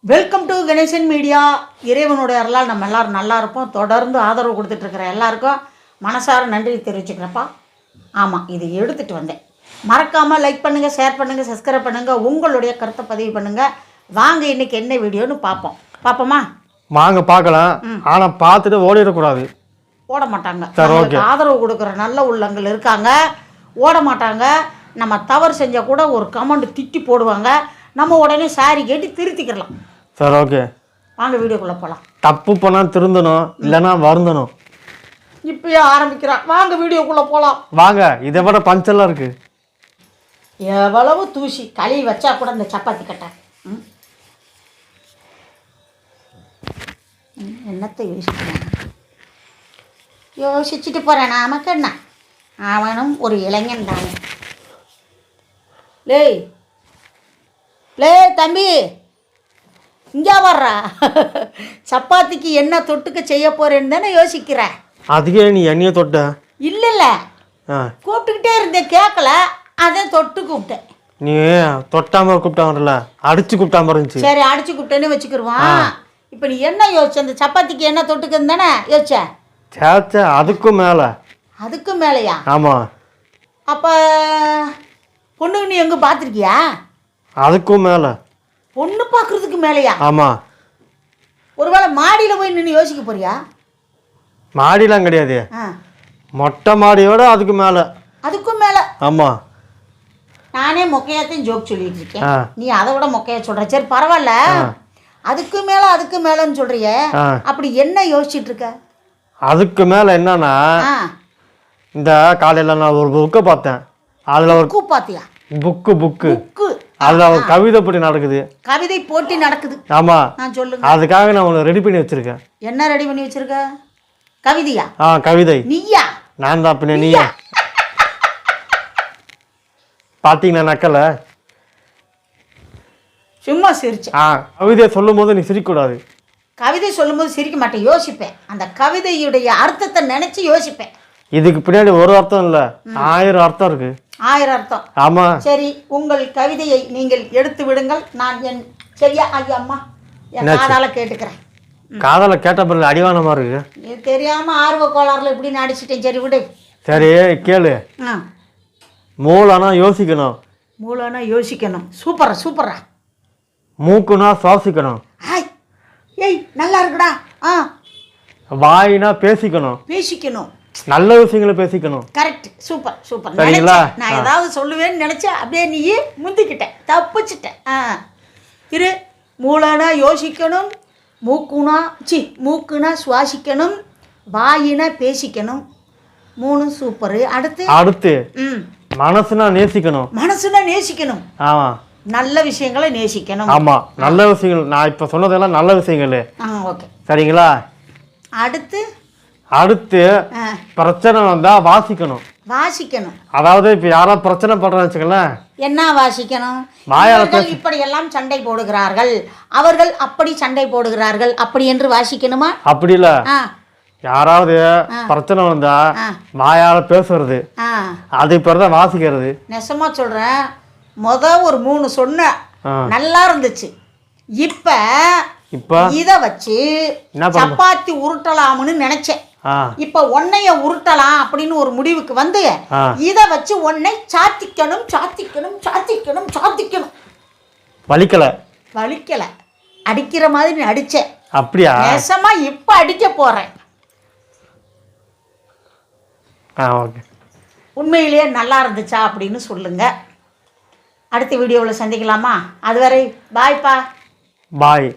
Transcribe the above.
Welcome to Ganesan media. இறைவனுடைய அருளால் நம்ம எல்லோரும் நல்லா இருப்போம். தொடர்ந்து ஆதரவு கொடுத்துட்ருக்கிற எல்லாருக்கும் மனசார நன்றி தெரிவிச்சுக்கிறப்பா. ஆமாம், இது எடுத்துகிட்டு வந்தேன். மறக்காமல் லைக் பண்ணுங்கள், ஷேர் பண்ணுங்கள், சப்ஸ்கிரைப் பண்ணுங்கள், உங்களுடைய கருத்தை பதிவு பண்ணுங்கள். வாங்க இன்றைக்கி என்ன வீடியோன்னு பார்ப்போமா? வாங்க பார்க்கலாம். ஆனால் பார்த்துட்டு ஓடிடக்கூடாது. ஓட மாட்டாங்க. ஆதரவு கொடுக்குற நல்ல உள்ளங்கள் இருக்காங்க, ஓட மாட்டாங்க. நம்ம தவறு செஞ்சால் கூட ஒரு கமெண்ட் திட்டி போடுவாங்க. நம்ம உடனே சாரி கேட்டு திருத்திக்கலாம். சரி, ஓகே, வாங்க வீடியோக்குள்ளே போகலாம். தப்பு பண்ணால் திருந்தணும், இல்லைன்னா வருந்தணும். இப்பயே ஆரம்பிக்கிறான். வாங்க வீடியோக்குள்ளே போகலாம். வாங்க. இதை விட பஞ்செல்லாம் இருக்குது. எவ்வளவு தூசி கழுவி வச்சா கூட இந்த சப்பாத்தி கட்டை என்னத்தை யோசிக்கிறேன், யோசிச்சுட்டு போகிறேன். நமக்கு என்ன, அவனும் ஒரு இளைஞன் தானே. லே தம்பி, இங்கே வர்றா. சப்பாத்திக்கு என்ன தொட்டுக்க செய்ய போறேன்னு தானே யோசிக்கிற. அதுக்கே நீ எண்ணெயை தொட்ட? இல்லை, கூப்பிட்டுக்கிட்டே இருந்தேன், கேட்கல, அதை தொட்டு கூப்பிட்டேன். நீ தொட்டாம கூப்பிட்டாமல, அடிச்சு கூப்பிட்டாம இருந்துச்சு. சரி, அடிச்சு கூப்பிட்டேன்னு வச்சுக்கிருவான். இப்போ நீ என்ன யோசிச்ச? அந்த சப்பாத்திக்கு என்ன தொட்டுக்குன்னு தானே யோசிச்ச? சேச்சா, அதுக்கும் மேலே. அதுக்கும் மேலையா? ஆமாம். அப்போ பொண்ணுக்கு நீ எங்கே பார்த்துருக்கியா? அதுக்கும் மேலே. பொண்ணு பார்க்குறதுக்கு மேலையா? ஆமாம். ஒருவேளை மாடியில் போய் நின்று யோசிக்க போறியா? மாடிலாம் கிடையாது, மொட்டை மாடியோட அதுக்கு மேலே. அதுக்கும் மேலே? ஆமாம். நானே மொக்கையாத்தையும் ஜோக் சொல்லிட்டு இருக்கேன், நீ அதை விட மொக்கையா சொல்கிற. சரி பரவாயில்ல, அதுக்கு மேலே அதுக்கு மேலேன்னு சொல்கிறிய, அப்படி என்ன யோசிச்சுட்டு இருக்க? அதுக்கு மேலே என்னன்னா, இந்த காலையில் நான் ஒரு புக்கை பார்த்தேன். அதில் ஒரு பார்த்தியா? புக்கு அதில் ஒரு கவிதை போட்டி நடக்குது. கவிதை போட்டி நடக்குது? ஆமாம். நான் சொல்லுங்க. அதுக்காக நான் உங்களை ரெடி பண்ணி வச்சிருக்கேன். என்ன ரெடி பண்ணி வச்சிருக்க? கவிதையா? கவிதை. நீயா? நான் தான். பின்ன நீயா? பார்த்தீங்கன்னா நக்கல, சும்மா சிரிச்சு. கவிதையை சொல்லும் போது நீ சிரிக்கக்கூடாது. கவிதை சொல்லும் போது சிரிக்க மாட்டேன், யோசிப்பேன். அந்த கவிதையுடைய அர்த்தத்தை நினைச்சு யோசிப்பேன். இதுக்கு பின்னாடி ஒரு அர்த்தம் இல்லை, 1000 அர்த்தம் இருக்கு. 1000 அர்த்தம்? ஆமா. சரி, உங்கள் கவிதையை நீங்கள் எடுத்து விடுங்கள். நான் என் சரியா ஐயா அம்மா என் காதால கேட்டுக்கிறேன். காதால கேட்ட பிறகு அடிவானமா இருக்கு. இது தெரியாம ஆர்வ கோளாறுல இப்படி நடிச்சிட்டேன். சரி விடு. சரி கேளு. மூலனா யோசிக்கணும். மூலனா யோசிக்கணும். சூப்பரா. மூக்குனா சுவாசிக்கணும். ஏய் நல்லா இருக்குடா. வாயினா பேசிக்கணும். நல்ல விஷயங்களை பேசிக்கணும். கரெக்ட். சூப்பர். சரிங்களா? நான் ஏதாவது சொல்லுவேன்னு நினைச்சேன், அப்படியே நீ முந்திக்கிட்டேன், தப்பிச்சிட்டேன். இரு. மூலனா யோசிக்கணும், மூக்குனா சுவாசிக்கணும், வாயினா பேசிக்கணும். 3 சூப்பர். அடுத்து மனசுனா நேசிக்கணும். ஆமா, நல்ல விஷயங்களை நேசிக்கணும். ஆமா, நல்ல விஷயங்கள். நான் இப்ப சொன்னதெல்லாம் நல்ல விஷயங்கள். ஓகே, சரிங்களா? அடுத்து பிரச்சனை வந்தா வாசிக்கணும். அதாவது இப்ப யாராவது பிரச்சனை பண்றான்னு வச்சுக்கலாம், என்ன வாசிக்கணும்? இப்படி எல்லாம் சண்டை போடுகிறார்கள், அவர்கள் அப்படி சண்டை போடுகிறார்கள், அப்படி என்று வாசிக்கணுமா? அப்படி இல்ல, யாராவது பிரச்சனை வந்தா வாயால பேசுறது, அது இப்பதான் வாசிக்கிறது. நெசமா சொல்றேன். ஒரு 3 சொன்ன நல்லா இருந்துச்சு. இப்ப இத வச்சு சப்பாத்தி உருட்டலாம்னு நினைச்சேன். இப்ப ஒன்னைய உருட்டலாம் அப்படின்னு ஒரு முடிவுக்கு வந்து இத வச்சு ஒன்னை சாத்திக்கணும். வலிக்கல, அடிக்கிற மாதிரி அடிச்சேன். அப்படியா? நெசமா இப்ப அடிக்க போறேன். உண்மையிலேயே நல்லா இருந்துச்சா அப்படின்னு சொல்லுங்க. அடுத்த வீடியோவில் சந்திக்கலாமா? அதுவரை பாய்ப்பா. பாய்.